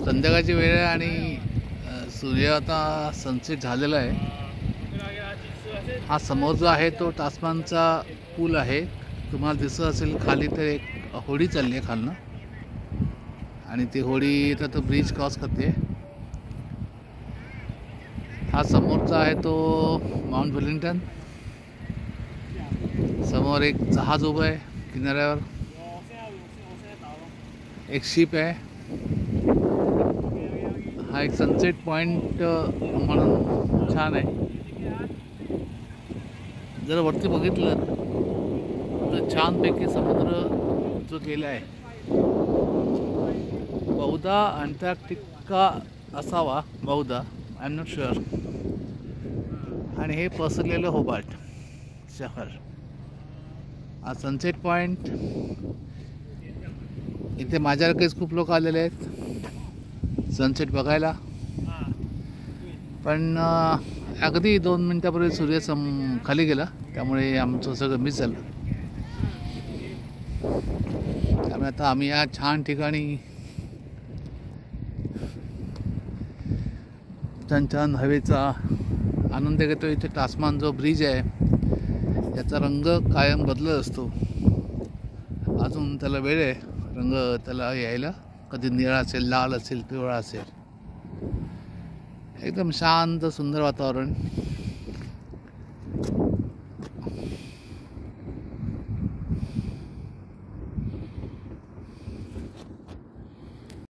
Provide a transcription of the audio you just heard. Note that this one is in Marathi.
संध्याकाळची वेळ आहे आणि सूर्य आता सनसेट झालेला आहे. हा समोर जो आहे तो टासमानचा पूल आहे. तुम्हाला दिसत असेल खाली तर एक होडी चालली आहे खालनं आणि ती होडी तर तो ब्रिज क्रॉस करते. हा समोरचा आहे तो माउंट वेलिंग्टन. समोर एक जहाज उभं आहे किनाऱ्यावर, एक शिप आहे. हा एक सनसेट पॉइंट म्हणून छान आहे. जर वरती बघितलं तर छानपैकी समुद्र जो गेला आहे, बहुधा अंटार्क्टिका असावा, बहुधा, आय एम नॉट शुअर. आणि हे पसरलेलं होबार्ट शहर. हा सनसेट पॉइंट. इथे माझ्यासारखेच खूप लोक आलेले आहेत सनसेट बघायला, पण अगदी 2 मिनिटापूर्वी सूर्य खाली गेला, त्यामुळे आमचं सगळं मिस झालं. त्यामुळे आता आम्ही या छान ठिकाणी छान छान हवेचा आनंद घेतो. इथे टासमान जो ब्रिज आहे त्याचा रंग कायम बदलत असतो. अजून त्याला वेळ आहे रंग त्याला यायला. कधी निळा असेल, लाल असेल, पिवळा असेल. एकदम शांत सुंदर वातावरण.